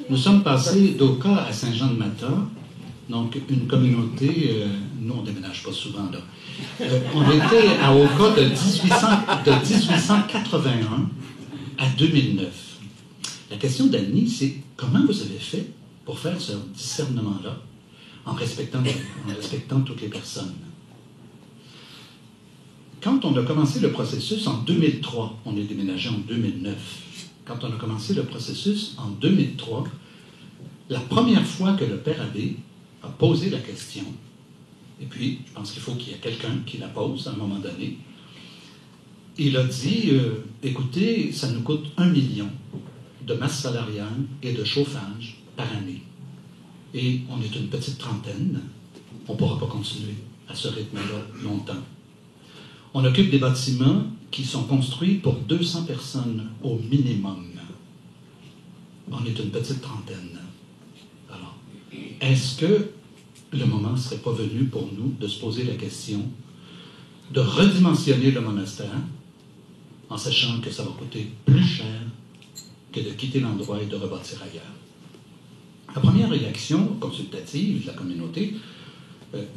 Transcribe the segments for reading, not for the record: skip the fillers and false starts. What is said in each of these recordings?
Nous sommes passés d'Oka à Saint-Jean-de-Mata, donc une communauté, nous on ne déménage pas souvent là. On était à Oka de 1881 à 2009. La question d'Annie, c'est comment vous avez fait pour faire ce discernement-là en respectant toutes les personnes? Quand on a commencé le processus en 2003, on est déménagé en 2009. Quand on a commencé le processus en 2003, la première fois que le père abbé a posé la question, et puis je pense qu'il faut qu'il y ait quelqu'un qui la pose à un moment donné, il a dit, écoutez, ça nous coûte 1 million de masse salariale et de chauffage par année. Et on est une petite trentaine, on ne pourra pas continuer à ce rythme-là longtemps. On occupe des bâtiments qui sont construits pour 200 personnes au minimum. On est une petite trentaine. Alors, est-ce que le moment ne serait pas venu pour nous de se poser la question de redimensionner le monastère en sachant que ça va coûter plus cher que de quitter l'endroit et de rebâtir ailleurs? La première réaction consultative de la communauté,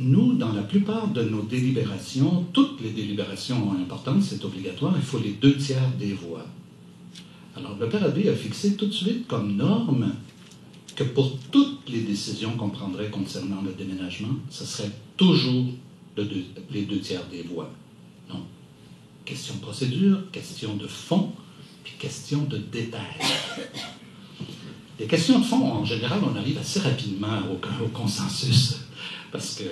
nous, dans la plupart de nos délibérations, toutes les délibérations importantes, c'est obligatoire, il faut les 2/3 des voix. Alors, le père abbé a fixé tout de suite comme norme que pour toutes les décisions qu'on prendrait concernant le déménagement, ce serait toujours les 2/3 des voix. Donc, question de procédure, question de fond, puis question de détail. Les questions de fond, en général, on arrive assez rapidement au consensus, parce que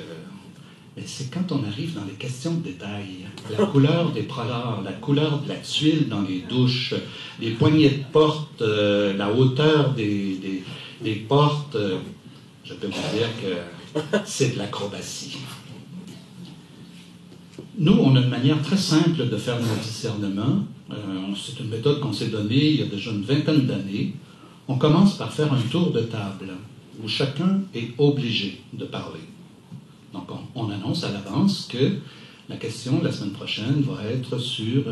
c'est quand on arrive dans les questions de détail, la couleur des prolars, la couleur de la tuile dans les douches, les poignées de porte, la hauteur des portes, je peux vous dire que c'est de l'acrobatie. Nous, on a une manière très simple de faire nos discernements. C'est une méthode qu'on s'est donnée il y a déjà une vingtaine d'années. On commence par faire un tour de table où chacun est obligé de parler. Donc, on annonce à l'avance que la question la semaine prochaine va être sur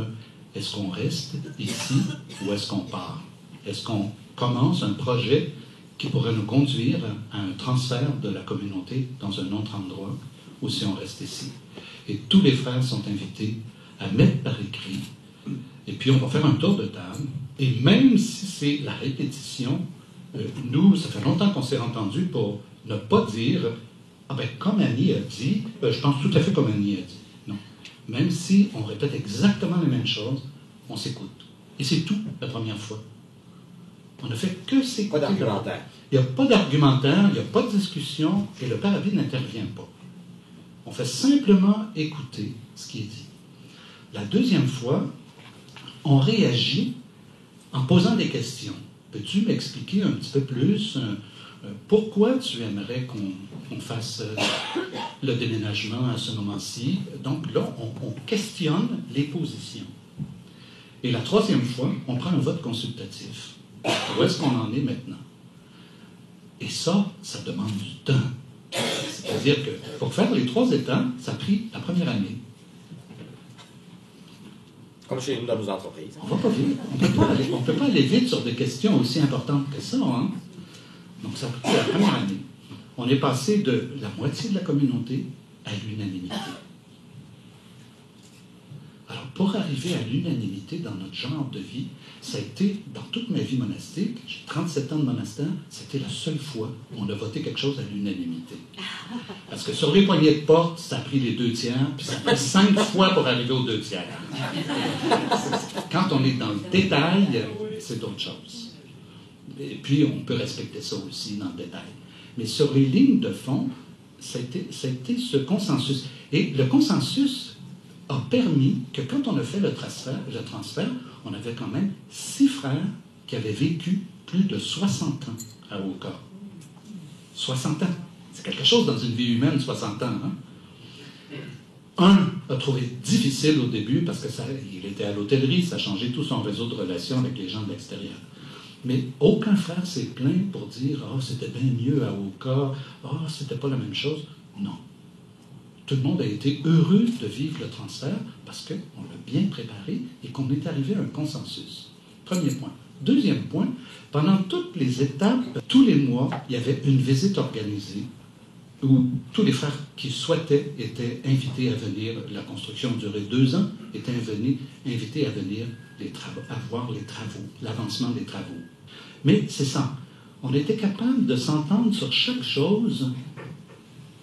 est-ce qu'on reste ici ou est-ce qu'on part? Est-ce qu'on commence un projet qui pourrait nous conduire à un transfert de la communauté dans un autre endroit ou si on reste ici? Et tous les frères sont invités à mettre par écrit. Et puis, on va faire un tour de table. Et même si c'est la répétition, nous, ça fait longtemps qu'on s'est entendus pour ne pas dire « Ah ben, comme Annie a dit, je pense tout à fait comme Annie a dit. » Non. Même si on répète exactement les mêmes choses, on s'écoute. Et c'est tout la première fois. On ne fait que s'écouter. Pas d'argumentaire. Il n'y a pas d'argumentaire, il n'y a pas de discussion, et le père abbé n'intervient pas. On fait simplement écouter ce qui est dit. La deuxième fois, on réagit en posant des questions. Peux-tu m'expliquer un petit peu plus pourquoi tu aimerais qu'on fasse le déménagement à ce moment-ci? Donc là, on questionne les positions. Et la troisième fois, on prend un vote consultatif. Où est-ce qu'on en est maintenant? Et ça demande du temps. C'est-à-dire que pour faire les 3 étapes, ça a pris la première année. Comme chez nous dans nos entreprises. On va pas vite. On ne peut pas aller vite sur des questions aussi importantes que ça. Hein? Donc, ça a pris la première année. On est passé de la moitié de la communauté à l'unanimité. Alors, pour arriver à l'unanimité dans notre genre de vie, ça a été, dans toute ma vie monastique, j'ai 37 ans de monastère, c'était la seule fois où on a voté quelque chose à l'unanimité. Parce que sur les poignées de porte, ça a pris les 2/3, puis ça a pris 5 fois pour arriver aux 2/3. Quand on est dans le détail, c'est d'autres choses. Et puis, on peut respecter ça aussi dans le détail. Mais sur les lignes de fond, ça a été ce consensus. Et le consensus a permis que quand on a fait le transfert, on avait quand même 6 frères qui avaient vécu plus de 60 ans à Oka. 60 ans. C'est quelque chose dans une vie humaine, 60 ans. Hein? Un a trouvé difficile au début parce qu'il était à l'hôtellerie, ça a changé tout son réseau de relations avec les gens de l'extérieur. Mais aucun frère s'est plaint pour dire « Ah, c'était bien mieux à Oka, ah, c'était pas la même chose. » Non. Tout le monde a été heureux de vivre le transfert parce qu'on l'a bien préparé et qu'on est arrivé à un consensus. Premier point. Deuxième point, pendant toutes les étapes, tous les mois, il y avait une visite organisée où tous les frères qui souhaitaient étaient invités à venir. La construction durait 2 ans, étaient invités à venir à voir les travaux, l'avancement des travaux. Mais c'est ça, on était capable de s'entendre sur chaque chose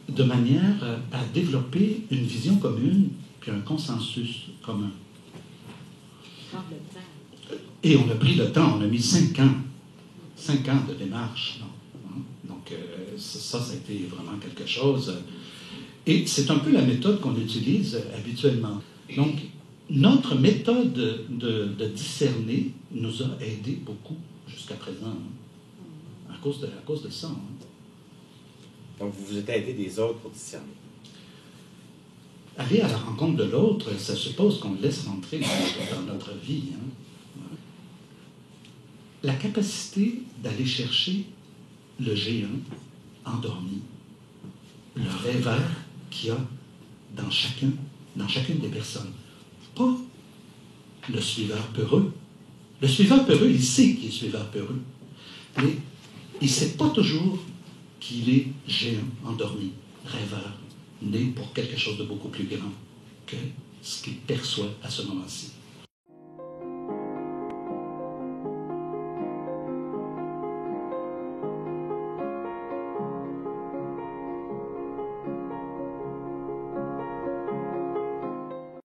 de manière à développer une vision commune puis un consensus commun. Et on a pris le temps, on a mis 5 ans. 5 ans de démarche. Donc, ça a été vraiment quelque chose. Et c'est un peu la méthode qu'on utilise habituellement. Donc, notre méthode de discerner nous a aidé beaucoup jusqu'à présent, à cause de ça. Donc, vous vous êtes aidé des autres pour discerner. Aller à la rencontre de l'autre, ça suppose qu'on le laisse rentrer dans notre vie. La capacité d'aller chercher le géant endormi, le rêveur qu'il y a dans chacune des personnes. Pas le suiveur peureux. Le suiveur peureux, il sait qu'il est suiveur peureux, mais il ne sait pas toujours qu'il est géant endormi, rêveur, né pour quelque chose de beaucoup plus grand que ce qu'il perçoit à ce moment-ci.